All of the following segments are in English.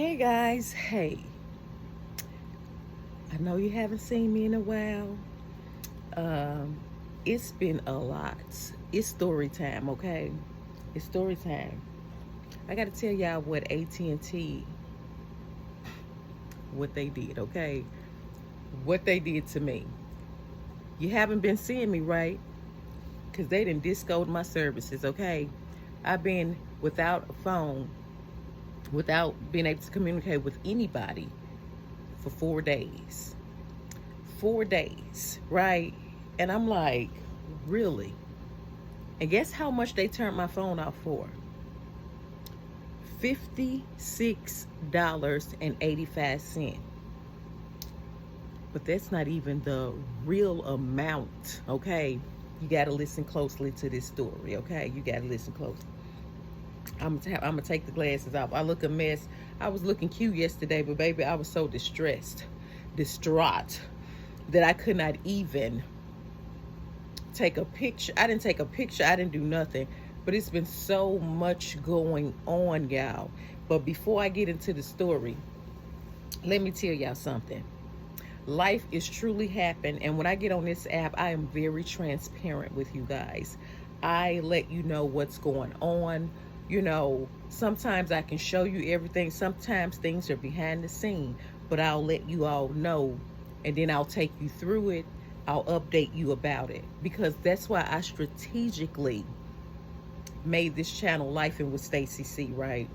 Hey guys, hey. I know you haven't seen me in a while. Um, it's been a lot. It's story time, okay? It's story time. I got to tell y'all what AT&T, what they did, okay? What they did to me. You haven't been seeing me, right? Because they didn't discode my services, okay? I've been without a phone, without being able to communicate with anybody for 4 days. 4 days, right? And I'm like, really? And guess how much they turned my phone off for? $56.85. But that's not even the real amount, okay? You got to listen closely to this story, okay? You got to listen closely. I'm gonna take the glasses off. I look a mess. I was looking cute yesterday, but baby, I was so distraught, that I could not even take a picture. I didn't take a picture. I didn't do nothing. But it's been so much going on, y'all. But before I get into the story, let me tell y'all something. Life is truly happening, and when I get on this app, I am very transparent with you guys. I let you know what's going on. Sometimes I can show you everything. Sometimes things are behind the scene, but I'll let you all know, and then I'll take you through it. I'll update you about it, because that's why I strategically made this channel Life with Stacy C, right?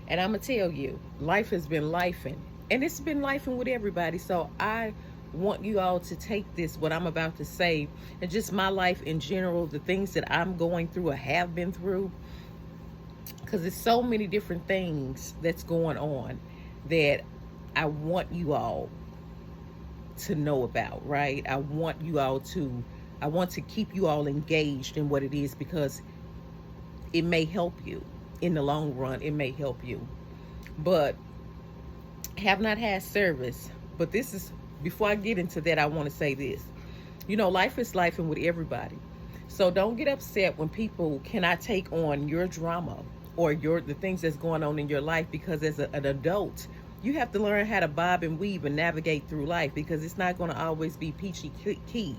And I'm gonna tell you, life has been lifing, and it's been lifing with everybody. So I want you all to take this, what I'm about to say, and just my life in general, the things that I'm going through or have been through, because there's so many different things that's going on that I want you all to know about, right? I want to keep you all engaged in what it is, because it may help you in the long run. It may help you. But have not had service. But this is, before I get into that, I want to say this. Life is life and with everybody. So don't get upset when people cannot take on your drama or the things that's going on in your life, because as an adult, you have to learn how to bob and weave and navigate through life, because it's not going to always be peachy key.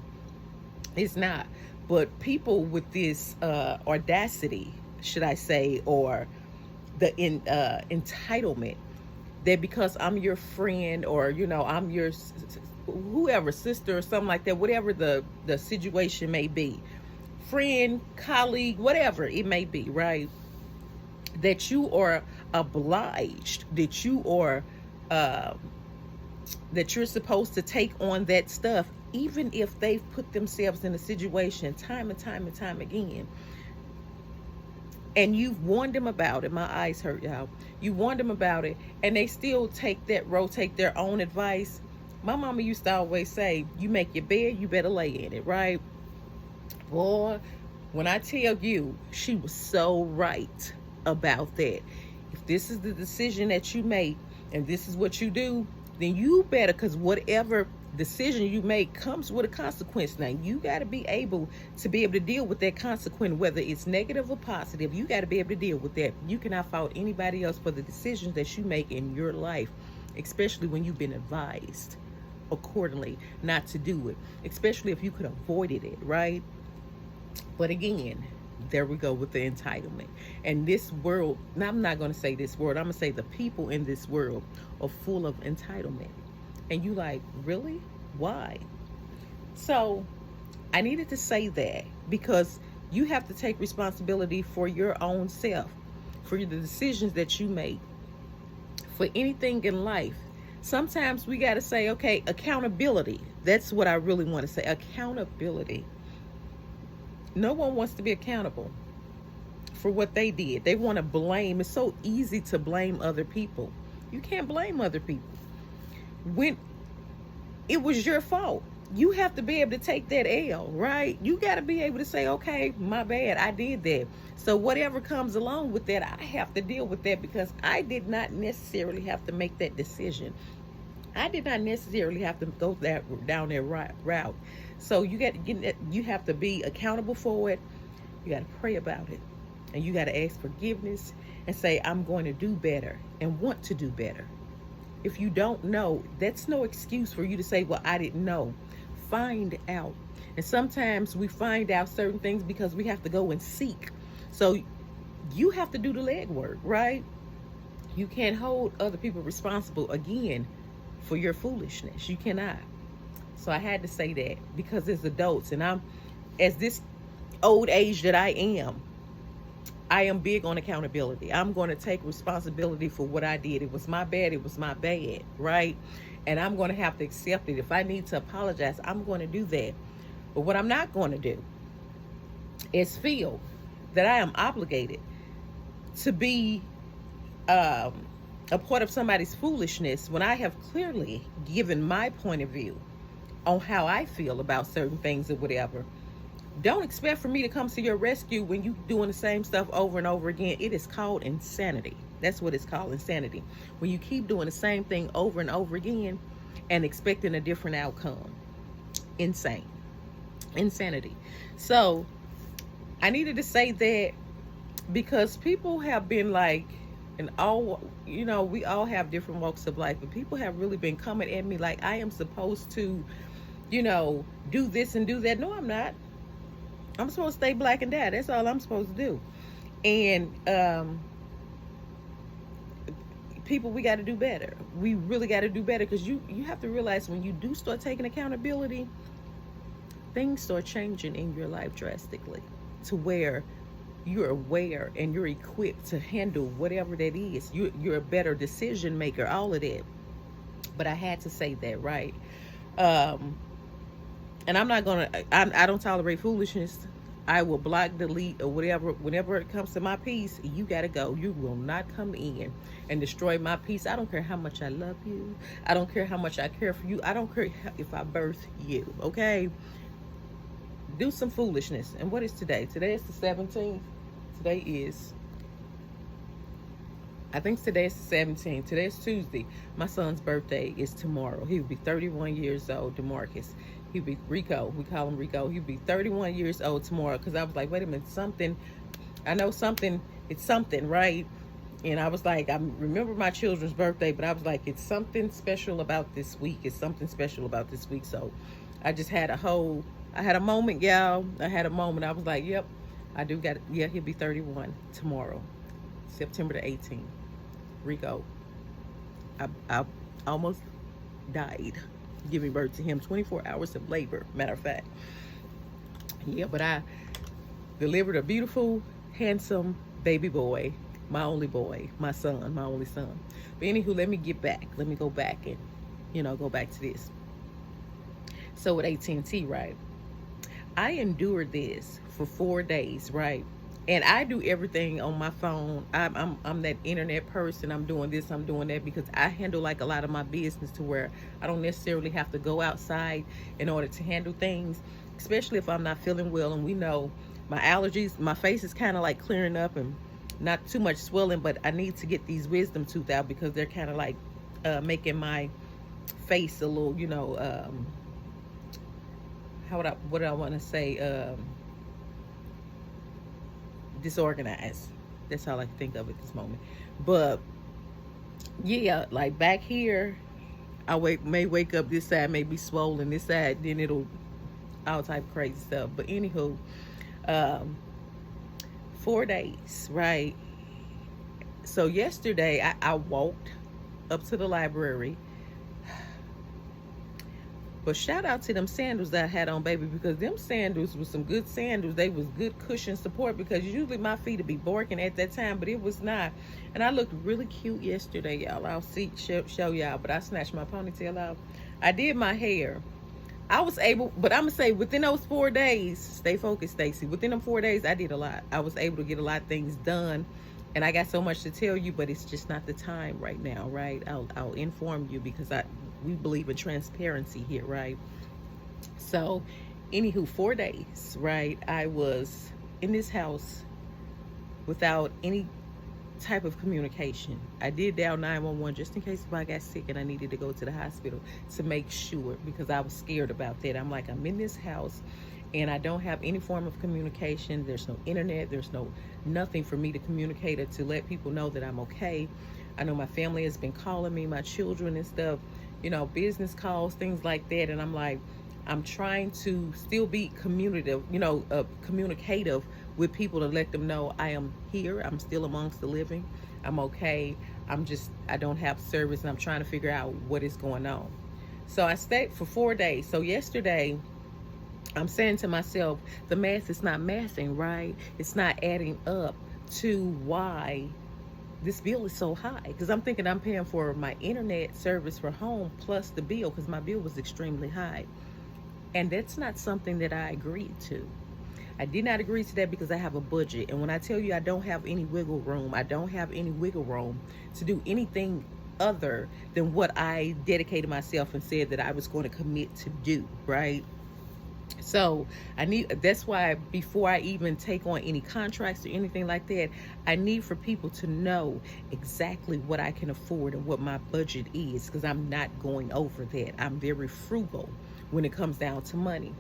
It's not. But people with this audacity, should I say, or the entitlement, that because I'm your friend, or I'm your whoever, sister or something like that, whatever the situation may be, friend, colleague, whatever it may be, right? That you are obliged, uh, that you're supposed to take on that stuff, even if they've put themselves in a situation time and time and time again, and you've warned them about it. My eyes hurt, y'all. You warned them about it, and they still take that road, take their own advice. My mama used to always say, you make your bed, you better lay in it, right? Boy, when I tell you, she was so right about that. If this is the decision that you make and this is what you do, then you better, because whatever decision you make comes with a consequence. Now you got to be able to deal with that consequence, whether it's negative or positive. You got to be able to deal with that. You cannot fault anybody else for the decisions that you make in your life, especially when you've been advised accordingly not to do it, especially if you could have avoided it, right? But again, there we go with the entitlement. And this world, now I'm not going to say this word, I'm going to say the people in this world are full of entitlement. And you like, really? Why? So I needed to say that, because you have to take responsibility for your own self, for the decisions that you make, for anything in life. Sometimes we got to say, okay, accountability. That's what I really want to say. Accountability. No one wants to be accountable for what they did. They want to blame. It's so easy to blame other people. You can't blame other people when it was your fault. You have to be able to take that L, right? You got to be able to say, okay, my bad, I did that. So whatever comes along with that, I have to deal with that, because I did not necessarily have to make that decision. I did not necessarily have to go down that route. So you have to be accountable for it. You got to pray about it, and you got to ask forgiveness, and say, I'm going to do better and want to do better. If you don't know, that's no excuse for you to say, well, I didn't know. Find out. And sometimes we find out certain things because we have to go and seek. So you have to do the legwork, right? You can't hold other people responsible again for your foolishness. You cannot. So I had to say that because as adults, and I'm as this old age that I am big on accountability. I'm going to take responsibility for what I did. It was my bad. It was my bad, right? And I'm going to have to accept it. If I need to apologize, I'm going to do that. But what I'm not going to do is feel that I am obligated to be a part of somebody's foolishness when I have clearly given my point of view on how I feel about certain things or whatever. Don't expect for me to come to your rescue when you doing the same stuff over and over again. It is called insanity. That's what it's called, insanity. When you keep doing the same thing over and over again and expecting a different outcome. Insane. Insanity. So I needed to say that because people have been like, and all, we all have different walks of life, but people have really been coming at me like I am supposed to, do this and do that. No, I'm not. I'm supposed to stay black and die. That's all I'm supposed to do. And people, we got to do better. We really got to do better because you have to realize when you do start taking accountability, things start changing in your life drastically to where you're aware and you're equipped to handle whatever that is. You're a better decision maker, all of that. But I had to say that, right? And I'm not going to, I don't tolerate foolishness. I will block, delete, or whatever. Whenever it comes to my peace, you got to go. You will not come in and destroy my peace. I don't care how much I love you. I don't care how much I care for you. I don't care if I birth you, okay? Do some foolishness. And what is today? Today is the 17th. Today is, I think today is the 17th. Today is Tuesday. My son's birthday is tomorrow. He will be 31 years old, DeMarcus. He'll be Rico. We call him Rico. He'll be 31 years old tomorrow. Because I was like, wait a minute, I know something, it's something, right? And I was like, I remember my children's birthday, but I was like, it's something special about this week. It's something special about this week. So I just had I had a moment, y'all. I had a moment. I was like, yep, I do got it. Yeah, he'll be 31 tomorrow, September the 18th. Rico. I almost died giving birth to him. 24 hours of labor, matter of fact. Yeah, but I delivered a beautiful, handsome baby boy, my only boy, my son, my only son. But anywho, let me get back. Let me go back and, go back to this. So with AT&T, right? I endured this for 4 days, right? And I do everything on my phone. I'm that internet person. I'm doing this, I'm doing that, because I handle like a lot of my business to where I don't necessarily have to go outside in order to handle things, especially if I'm not feeling well. And we know my allergies, my face is kind of like clearing up and not too much swelling, but I need to get these wisdom tooth out because they're kind of like making my face a little, what do I want to say? Disorganized. That's how I think of it this moment. But yeah, like back here, I may wake up this side, may be swollen this side, then it'll all type of crazy stuff. But anywho, 4 days, right? So yesterday I walked up to the library. But shout out to them sandals that I had on, baby, because them sandals was some good sandals. They was good cushion support, because usually my feet would be barking at that time, but it was not. And I looked really cute yesterday, y'all. I'll show y'all, but I snatched my ponytail out. I did my hair. I was able, but I'm going to say within those 4 days, stay focused, Stacy. Within them 4 days, I did a lot. I was able to get a lot of things done. And I got so much to tell you, but it's just not the time right now, right? I'll inform you because we believe in transparency here, right? So, anywho, 4 days, right? I was in this house without any type of communication. I did dial 911 just in case if I got sick and I needed to go to the hospital to make sure, because I was scared about that. I'm like, I'm in this house and I don't have any form of communication. There's no internet, there's no nothing for me to communicate or to let people know that I'm okay. I know my family has been calling me, my children and stuff, business calls, things like that. And I'm like, I'm trying to still be communicative with people to let them know I am here. I'm still amongst the living. I'm okay. I don't have service, and I'm trying to figure out what is going on. So I stayed for 4 days. So yesterday, I'm saying to myself, the math is not mathing, right? It's not adding up to why this bill is so high. Because I'm thinking I'm paying for my internet service for home plus the bill, because my bill was extremely high. And that's not something that I agreed to. I did not agree to that because I have a budget. And when I tell you I don't have any wiggle room, I don't have any wiggle room to do anything other than what I dedicated myself and said that I was going to commit to do, right? So that's why before I even take on any contracts or anything like that, I need for people to know exactly what I can afford and what my budget is, because I'm not going over that. I'm very frugal when it comes down to money.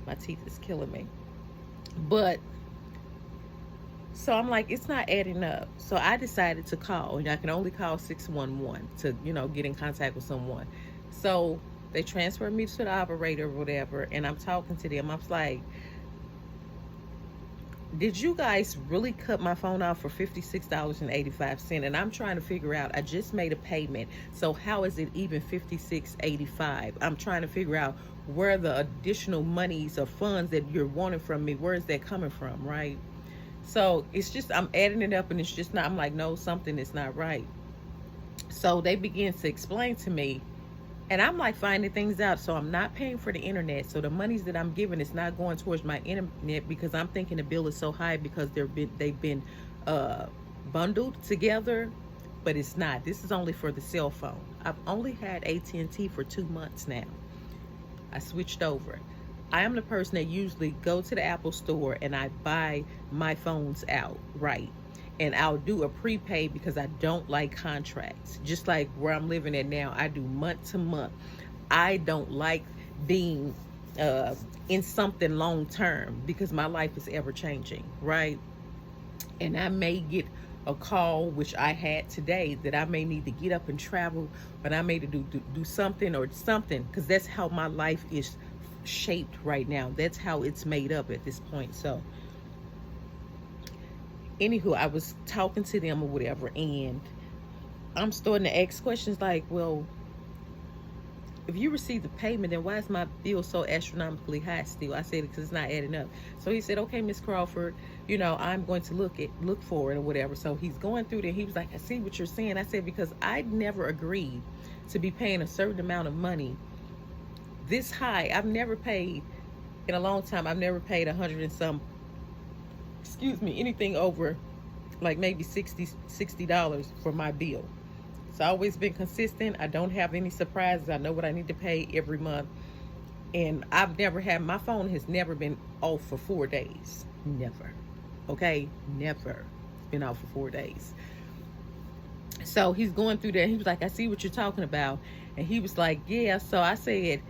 My teeth is killing me. But so I'm like, it's not adding up. So I decided to call, and I can only call 611 to, get in contact with someone. So they transferred me to the operator or whatever, and I'm talking to them. I was like, did you guys really cut my phone off for $56.85? And I'm trying to figure out, I just made a payment. So how is it even $56.85? I'm trying to figure out where the additional monies or funds that you're wanting from me, where is that coming from, right? So it's just, I'm adding it up, and it's just not, I'm like, no, something is not right. So they begin to explain to me, and I'm like finding things out. So I'm not paying for the internet. So the monies that I'm giving is not going towards my internet, because I'm thinking the bill is so high because they've been bundled together, but it's not. This is only for the cell phone. I've only had AT&T for 2 months now. I switched over. I am the person that usually go to the Apple store and I buy my phones out, right? And I'll do a prepaid because I don't like contracts. Just like where I'm living at now, I do month to month. I don't like being in something long term because my life is ever changing, right? And I may get a call, which I had today, that I may need to get up and travel, but I may do something or something, because that's how my life is shaped right now. That's how it's made up at this point. So anywho, I was talking to them or whatever, and I'm starting to ask questions like, well, if you receive the payment, then why is my bill so astronomically high still? I said, because it's not adding up. So he said, okay, Miss Crawford, I'm going to look for it or whatever. So he's going through there. He was like, I see what you're saying. I said, because I never agreed to be paying a certain amount of money this high. I've never paid, in a long time, I've never paid 100 and some, anything over like maybe $60 for my bill. It's always been consistent. I don't have any surprises. I know what I need to pay every month. And my phone has never been off for 4 days. Never. Okay? Never been off for 4 days. So he's going through that. He was like, I see what you're talking about. And he was like, yeah. So I said,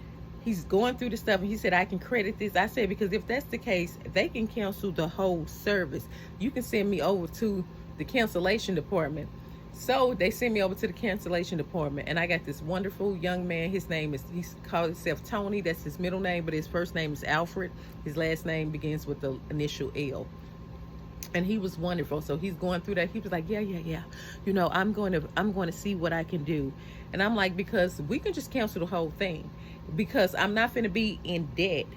he's going through the stuff, and he said, I can credit this. I said, because if that's the case, they can cancel the whole service. You can send me over to the cancellation department. So they sent me over to the cancellation department, and I got this wonderful young man. He's called himself Tony. That's his middle name, but his first name is Alfred. His last name begins with the initial L. And he was wonderful. So he's going through that. He was like, yeah. I'm going to see what I can do. And I'm like, because we can just cancel the whole thing, because I'm not going to be in debt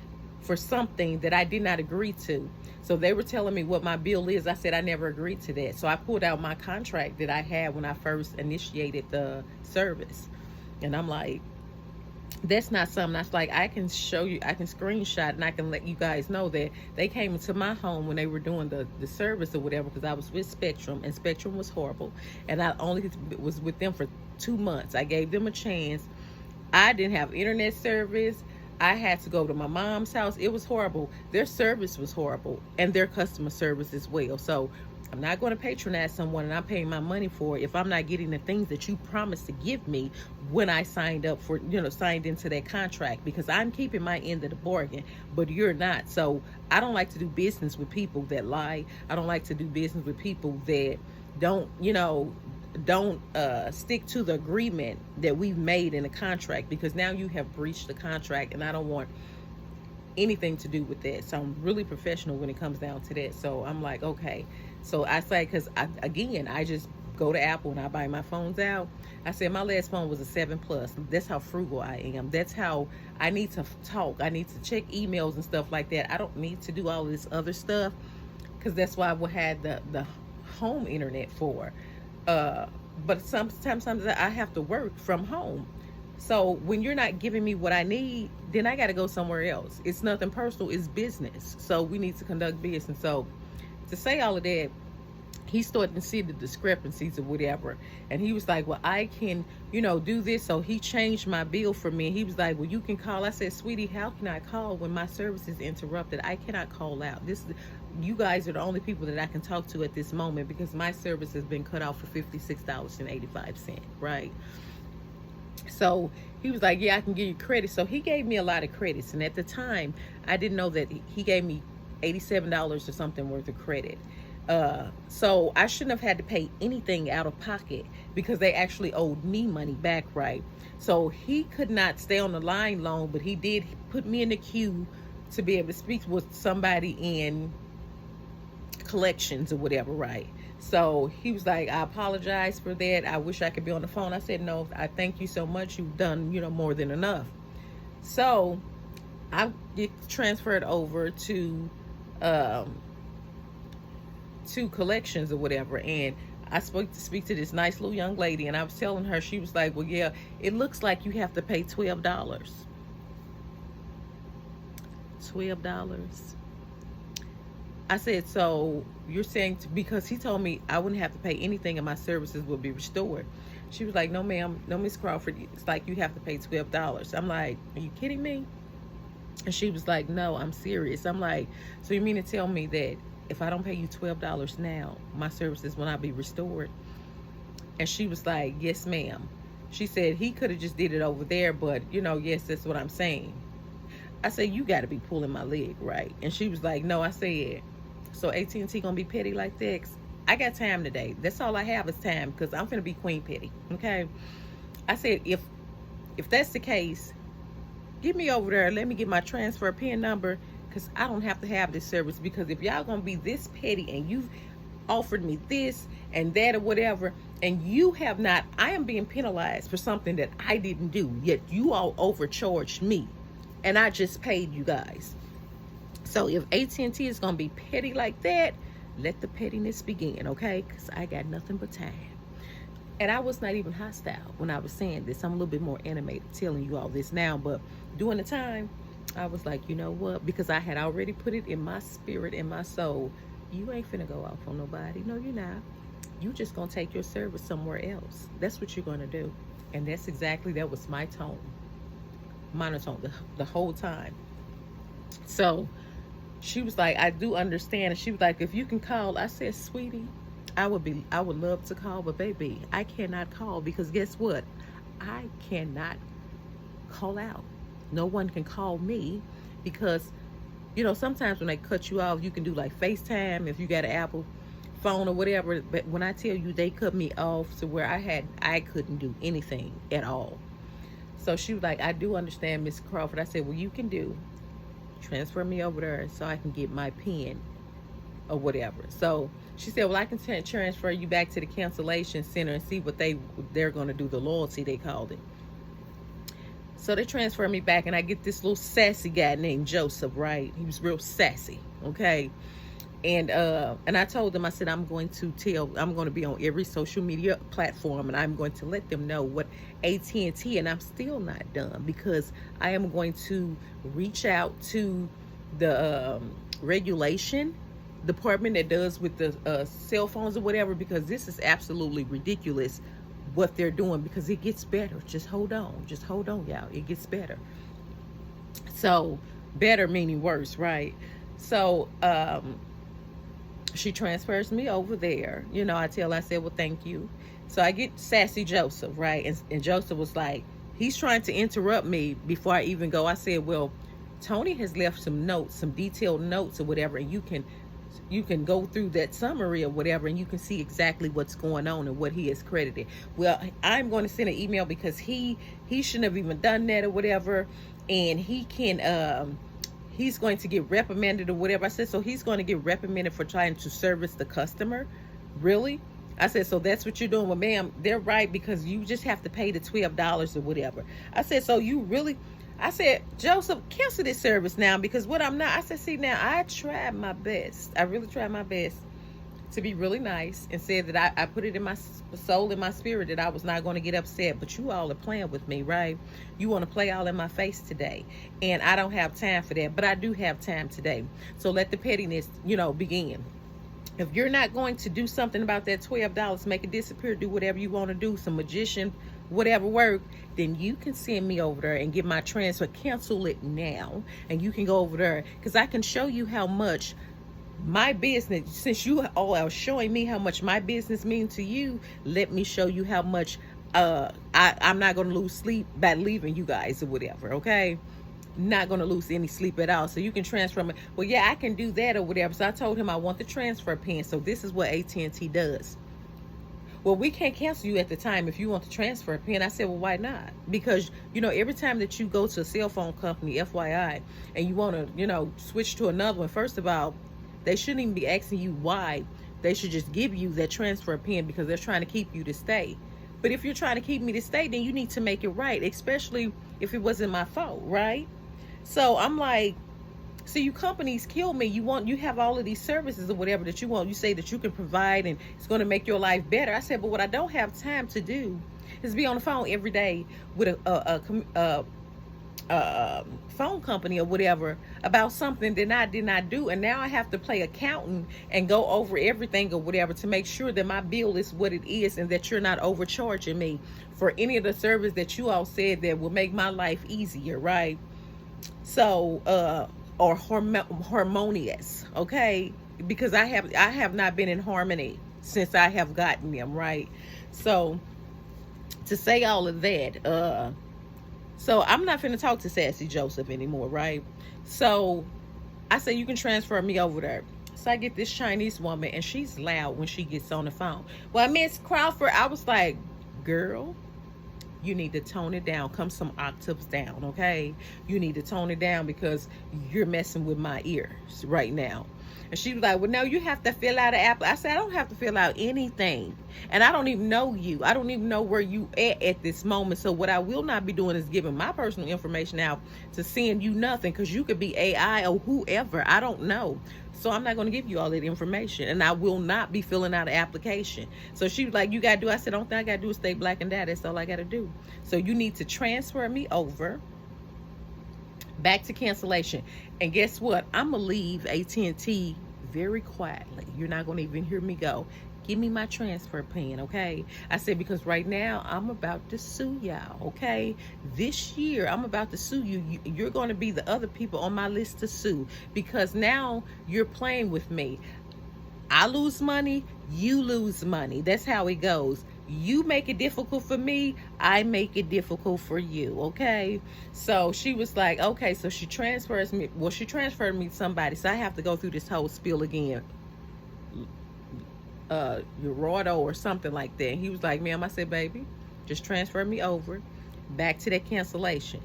for something that I did not agree to. So they were telling me what my bill is. I said, I never agreed to that. So I pulled out my contract that I had when I first initiated the service. And I'm like, that's not something that's like, I can show you, I can screenshot, and I can let you guys know that they came into my home when they were doing the service or whatever, because I was with Spectrum, and Spectrum was horrible. And I only was with them for 2 months. I gave them a chance. I didn't have internet service. I had to go to my mom's house. It was horrible. Their service was horrible, and their customer service as well. So I'm not going to patronize someone and I'm paying my money for it if I'm not getting the things that you promised to give me when I signed up for, signed into that contract, because I'm keeping my end of the bargain, but you're not. So I don't like to do business with people that lie. I don't like to do business with people that don't, don't stick to the agreement that we've made in the contract, because now you have breached the contract and I don't want anything to do with that. So I'm really professional when it comes down to that. So I'm like, okay. So I say, because I just go to Apple and I buy my phones out. I said my last phone was a 7 Plus. That's how frugal I am. That's how I need to talk. I need to check emails and stuff like that. I don't need to do all this other stuff, because that's why I had the home internet for. But sometimes I have to work from home. So when you're not giving me what I need, then I got to go somewhere else. It's nothing personal, it's business. So we need to conduct business. So to say all of that, he started to see the discrepancies or whatever. And he was like, well, I can, do this. So he changed my bill for me. He was like, well, you can call. I said, sweetie, how can I call when my service is interrupted? I cannot call out. You guys are the only people that I can talk to at this moment, because my service has been cut off for $56.85, right? So he was like, yeah, I can give you credit. So he gave me a lot of credits. And at the time, I didn't know that he gave me $87 or something worth of credit. So I shouldn't have had to pay anything out of pocket, because they actually owed me money back, right? So he could not stay on the line long, but he did put me in the queue to be able to speak with somebody in collections or whatever, right? So he was like, I apologize for that. I wish I could be on the phone. I said, no, I thank you so much. You've done, more than enough. So I get transferred over to collections or whatever. And I speak to this nice little young lady, and I was telling her, she was like, well, yeah, it looks like you have to pay $12. $12. I said, so you're saying, because he told me I wouldn't have to pay anything and my services would be restored. She was like, no, ma'am, no, Miss Crawford, it's like you have to pay $12. I'm like, are you kidding me? And she was like, no, I'm serious. I'm like, so you mean to tell me that if I don't pay you $12 now, my services will not be restored? And she was like, yes, ma'am. She said he could have just did it over there, but, yes, that's what I'm saying. I said, you got to be pulling my leg, right? And she was like, no. I said, so AT&T gonna be petty like that? I got time today. That's all I have is time, because I'm gonna be Queen Petty, okay? I said, if that's the case, get me over there. Let me get my transfer PIN number, because I don't have to have this service. Because if y'all gonna be this petty and you've offered me this and that or whatever, and you have not, I am being penalized for something that I didn't do, yet you all overcharged me, and I just paid you guys. So if AT&T is going to be petty like that, let the pettiness begin, okay? Because I got nothing but time. And I was not even hostile when I was saying this. I'm a little bit more animated telling you all this now. But during the time, I was like, you know what? Because I had already put it in my spirit, in my soul. You ain't finna go off on nobody. No, you're not. You just going to take your service somewhere else. That's what you're going to do. And that was my tone. Monotone the whole time. So she was like, I do understand. And she was like, if you can call. I said, sweetie, I would love to call, but baby, I cannot call, because guess what? I cannot call out. No one can call me, because sometimes when they cut you off, you can do like FaceTime if you got an Apple phone or whatever. But when I tell you, they cut me off to where I couldn't do anything at all. So she was like, I do understand, Miss Crawford. I said, well, you can transfer me over there so I can get my PIN or whatever. So she said, well, I can transfer you back to the cancellation center and see what they're going to do, the loyalty they called it. So they transfer me back, and I get this little sassy guy named Joseph, right? He was real sassy, okay? And I told them, I said, I'm going to be on every social media platform, and I'm going to let them know what AT&T, and I'm still not done, because I am going to reach out to the regulation department that does with the cell phones or whatever, because this is absolutely ridiculous what they're doing, because it gets better. Just hold on, y'all. It gets better. So better meaning worse, right? So She transfers me over there. I said, well, thank you. So I get Sassy Joseph, right? And Joseph was like, he's trying to interrupt me before I even go. I said, well, Tony has left some notes, some detailed notes or whatever, and you can go through that summary or whatever, and you can see exactly what's going on and what he has credited. Well, I'm going to send an email because he shouldn't have even done that or whatever, and he's going to get reprimanded or whatever. I said, so he's going to get reprimanded for trying to service the customer? Really? I said, so that's what you're doing? Well, ma'am, they're right, because you just have to pay the $12 or whatever. I said, so you really, I said, Joseph, cancel this service now, because what I'm not, I said, see, now I tried my best. I really tried my best to be really nice and said that I put it in my soul and my spirit that I was not going to get upset, but you all are playing with me, right? You want to play all in my face today, and I don't have time for that, but I do have time today. So let the pettiness, begin. If you're not going to do something about that $12, make it disappear, do whatever you want to do, some magician, whatever work, then you can send me over there and get my transfer. Cancel it now, and you can go over there, because I can show you how much my business, since you all are showing me how much my business means to you, let me show you how much I'm not going to lose sleep by leaving you guys or whatever, okay? Not going to lose any sleep at all. So you can transfer me. Well, yeah, I can do that or whatever. So I told him I want the transfer pin. So this is what AT&T does. Well, we can't cancel you at the time if you want the transfer pin. I said, well, why not? Because, every time that you go to a cell phone company, FYI, and you want to, switch to another one, first of all, they shouldn't even be asking you why. They should just give you that transfer pin because they're trying to keep you to stay. But if you're trying to keep me to stay, then you need to make it right, especially if it wasn't my fault, right? So I'm like, so you companies kill me. You have all of these services or whatever that you want. You say that you can provide and it's going to make your life better. I said, but what I don't have time to do is be on the phone every day with a phone company or whatever about something that I did not do, and now I have to play accountant and go over everything or whatever to make sure that my bill is what it is and that you're not overcharging me for any of the service that you all said that will make my life easier, right? So or harmonious, okay? Because I have not been in harmony since I have gotten them, right? So to say all of that, so I'm not finna talk to Sassy Joseph anymore, right? So I said, you can transfer me over there. So I get this Chinese woman, and she's loud when she gets on the phone. Well, Miss Crawford, I was like, girl, you need to tone it down. Come some octaves down, okay? You need to tone it down because you're messing with my ears right now. And she was like, well, no, you have to fill out an app. I said, I don't have to fill out anything. And I don't even know you. I don't even know where you at this moment. So what I will not be doing is giving my personal information out to send you nothing, because you could be AI or whoever. I don't know. So I'm not going to give you all that information. And I will not be filling out an application. So she was like, you got to do. I said, the only thing I got to do is stay black and die. That's all I got to do. So you need to transfer me over back to cancellation. And guess what? I'm going to leave AT&T very quietly. You're not going to even hear me go, give me my transfer pin, okay? I said, because right now I'm about to sue y'all, okay? This year I'm about to sue you. You're going to be the other people on my list to sue, because now you're playing with me. I lose money, you lose money. That's how it goes. You make it difficult for me, I make it difficult for you, okay? So she was like, okay, so she transfers me. Well, she transferred me to somebody, so I have to go through this whole spiel again. Gerardo or something like that. And he was like, ma'am, I said, baby, just transfer me over back to that cancellation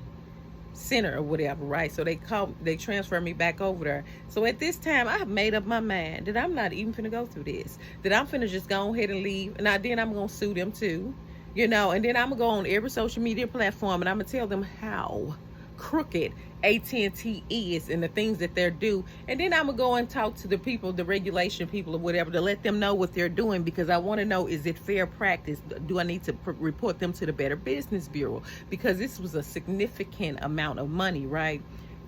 center or whatever, right? So they transfer me back over there. So at this time, I have made up my mind that I'm not even finna go through this, that I'm finna just go ahead and leave, and then I'm gonna sue them too, and then I'm gonna go on every social media platform and I'm gonna tell them how crooked AT&T is and the things that they're doing, and then I'm gonna go and talk to the people, the regulation people or whatever, to let them know what they're doing, because I want to know, is it fair practice? Do I need to report them to the Better Business Bureau? Because this was a significant amount of money, right,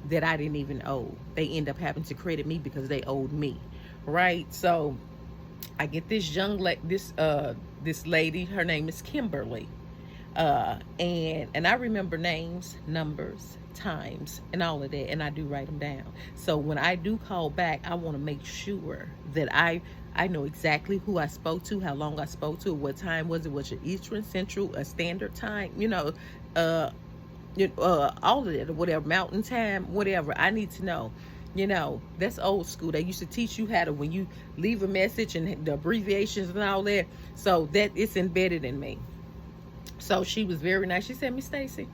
that I didn't even owe. They end up having to credit me because they owed me, right? So I get this this lady, her name is Kimberly. And I remember names, numbers, times, and all of that, and I do write them down. So when I do call back, I want to make sure that I know exactly who I spoke to, how long I spoke to, what time was it, was it Eastern, Central, a Standard Time, uh, all of that, or whatever, Mountain Time, whatever. I need to know. That's old school. They used to teach you how to, when you leave a message and the abbreviations and all that. So that it's embedded in me. So she was very nice. She said, Miss Stacy,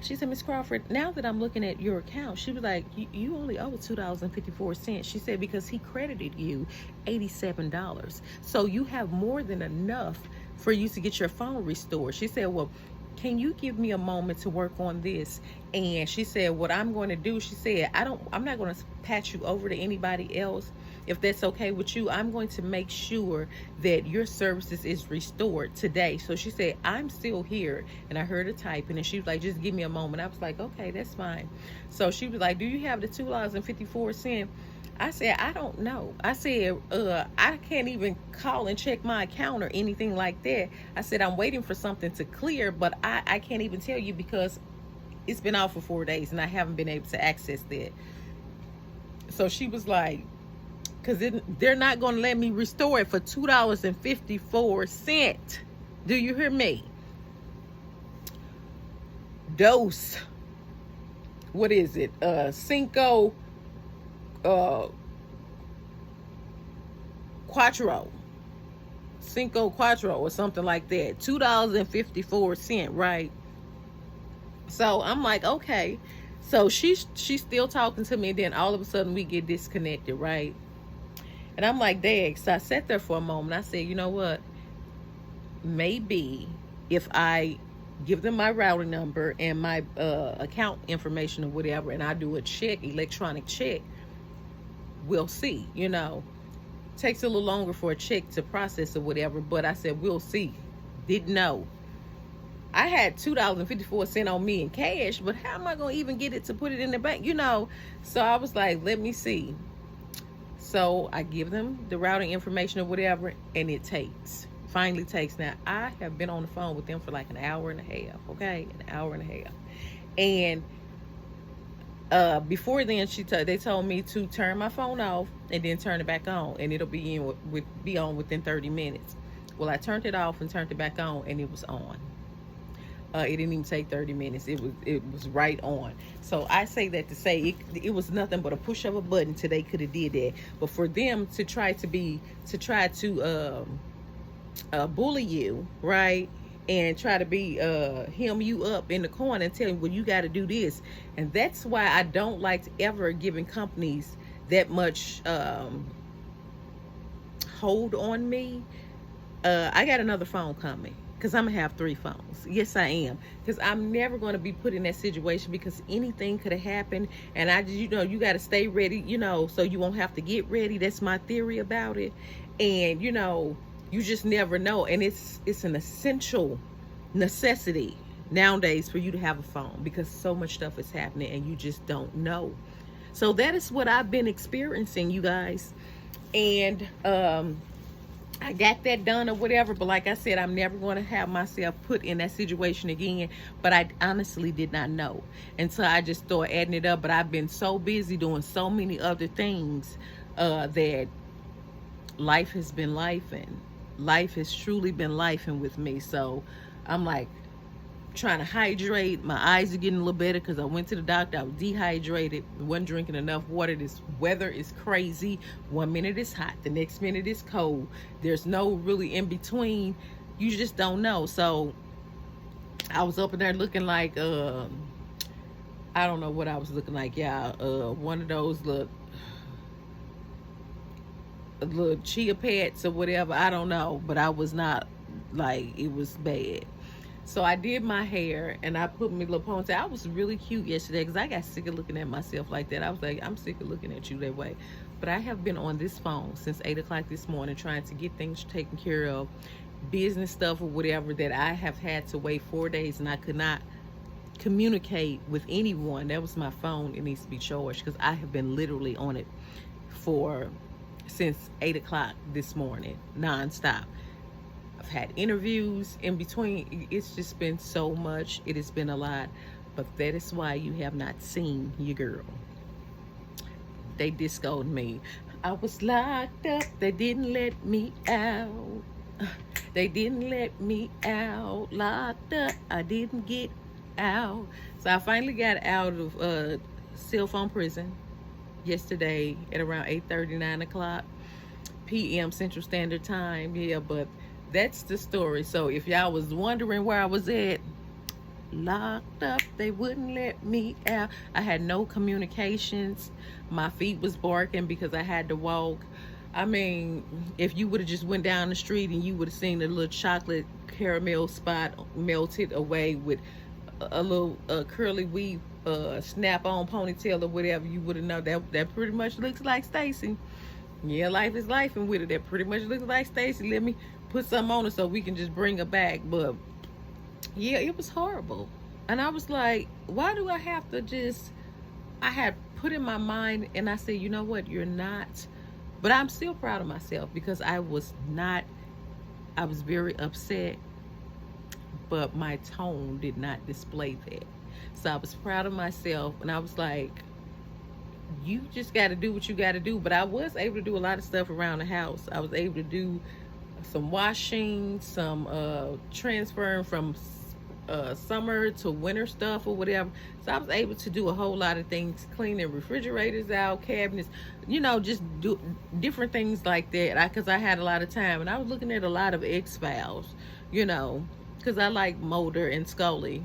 she said, Miss Crawford, now that I'm looking at your account, she was like, you only owe $2.54. She said, because he credited you $87. So you have more than enough for you to get your phone restored. She said, well, can you give me a moment to work on this? And she said, what I'm going to do, she said, I'm not going to patch you over to anybody else. If that's okay with you, I'm going to make sure that your services is restored today. So she said, I'm still here. And I heard her typing, and she was like, just give me a moment. I was like, okay, that's fine. So she was like, do you have the $2.54? I said, I don't know. I said, I can't even call and check my account or anything like that. I said, I'm waiting for something to clear, but I can't even tell you because it's been out for 4 days and I haven't been able to access that. So she was like, because they're not going to let me restore it for $2.54. Do you hear me? Dose. What is it? Cinco Quattro. Cinco Quattro or something like that. $2.54, right? So I'm like, okay. So she's still talking to me, and then all of a sudden we get disconnected, right? And I'm like, dang. So I sat there for a moment. I said, you know what? Maybe if I give them my routing number and my account information or whatever, and I do a check, electronic check, we'll see. Takes a little longer for a check to process or whatever, but I said, we'll see. Didn't know. I had $2.54 on me in cash, but how am I going to even get it to put it in the bank? So I was like, let me see. So I give them the routing information or whatever, and it finally takes. Now, I have been on the phone with them for like an hour and a half, okay? An hour and a half. And before then, they told me to turn my phone off and then turn it back on, and it'll be on within 30 minutes. Well, I turned it off and turned it back on, and it was on. It didn't even take 30 minutes. It was right on. So I say that to say it was nothing but a push of a button till they could have did that. But for them to try to bully you, right? And try to hem you up in the corner and tell you, well, you got to do this. And that's why I don't like ever giving companies that much hold on me. I got another phone coming, because I'm going to have 3 phones. Yes, I am. Because I'm never going to be put in that situation, because anything could have happened. And you got to stay ready, so you won't have to get ready. That's my theory about it. And, you just never know. And it's an essential necessity nowadays for you to have a phone, because so much stuff is happening and you just don't know. So that is what I've been experiencing, you guys. And I got that done or whatever, but like I said, I'm never going to have myself put in that situation again. But I honestly did not know until I just started adding it up. But I've been so busy doing so many other things that life has been lifing. Life has truly been lifing with me. So I'm like trying to hydrate. My eyes are getting a little better because I went to the doctor. I was dehydrated, wasn't drinking enough water. This weather is crazy. 1 minute it's hot, the next minute it's cold. There's no really in between. You just don't know. So I was up in there looking like I don't know what I was looking like, y'all. One of those little chia pets or whatever. I don't know, but I was not, like, it was bad. So I did my hair and I put my little ponytail. I was really cute yesterday because I got sick of looking at myself like that. I was like, I'm sick of looking at you that way. But I have been on this phone since 8 o'clock this morning trying to get things taken care of, business stuff or whatever, that I have had to wait 4 days and I could not communicate with anyone. That was my phone. It needs to be charged because I have been literally on it since 8 o'clock this morning, nonstop. I've had interviews in between. It's just been so much. It has been a lot. But that is why you have not seen your girl. They discoed me. I was locked up. They didn't let me out. They didn't let me out. Locked up. I didn't get out. So I finally got out of cell phone prison yesterday at around 8:30, 9 o'clock p.m. Central Standard Time. Yeah, but that's the story. So if y'all was wondering where I was at, locked up, they wouldn't let me out. I had no communications. My feet was barking because I had to walk. I mean, if you would have just went down the street and you would have seen a little chocolate caramel spot melted away with a little curly weave snap-on ponytail or whatever, you would have known that pretty much looks like Stacy. Yeah, life is life, and with it, that pretty much looks like Stacy. Let me put something on her so we can just bring her back. But yeah, it was horrible. And I was like, why do I have to just, I had put in my mind, and I said, you know what, you're not, but I'm still proud of myself because I was very upset, but my tone did not display that. So I was proud of myself, and I was like, you just got to do what you got to do. But I was able to do a lot of stuff around the house. I was able to do some washing, some transferring from summer to winter stuff or whatever. So I was able to do a whole lot of things, cleaning refrigerators out, cabinets, you know, just do different things like that. Because I had a lot of time, and I was looking at a lot of X-Files, you know, because I like Mulder and Scully.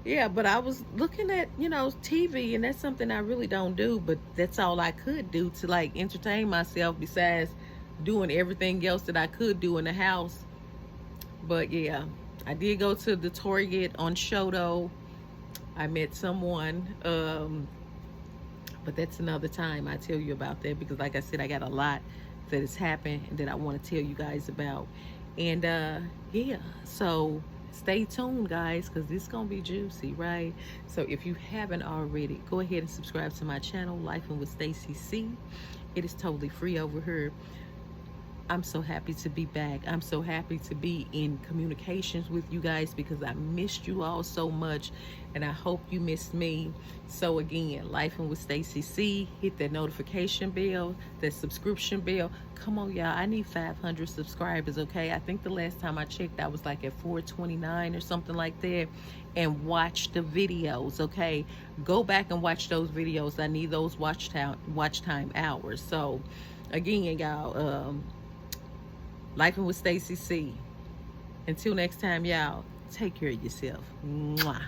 Yeah, but I was looking at, you know, TV, and that's something I really don't do, but that's all I could do to like entertain myself besides doing everything else that I could do in the house. But yeah, I did go to the Target on Shoto. I met someone, but that's another time I tell you about that, because like I said, I got a lot that has happened and that I want to tell you guys about. And yeah, so stay tuned, guys, because this is gonna be juicy, right? So if you haven't already, go ahead and subscribe to my channel, Life with Stacy C. It is totally free over here. I'm so happy to be back. I'm so happy to be in communications with you guys because I missed you all so much, and I hope you missed me. So again, Life with Stacy C. Hit that notification bell, that subscription bell. Come on, y'all. I need 500 subscribers, okay? I think the last time I checked, I was like at 429 or something like that. And watch the videos, okay? Go back and watch those videos. I need those watch time hours. So again, y'all, Life with Stacy C. Until next time, y'all, take care of yourself. Mwah.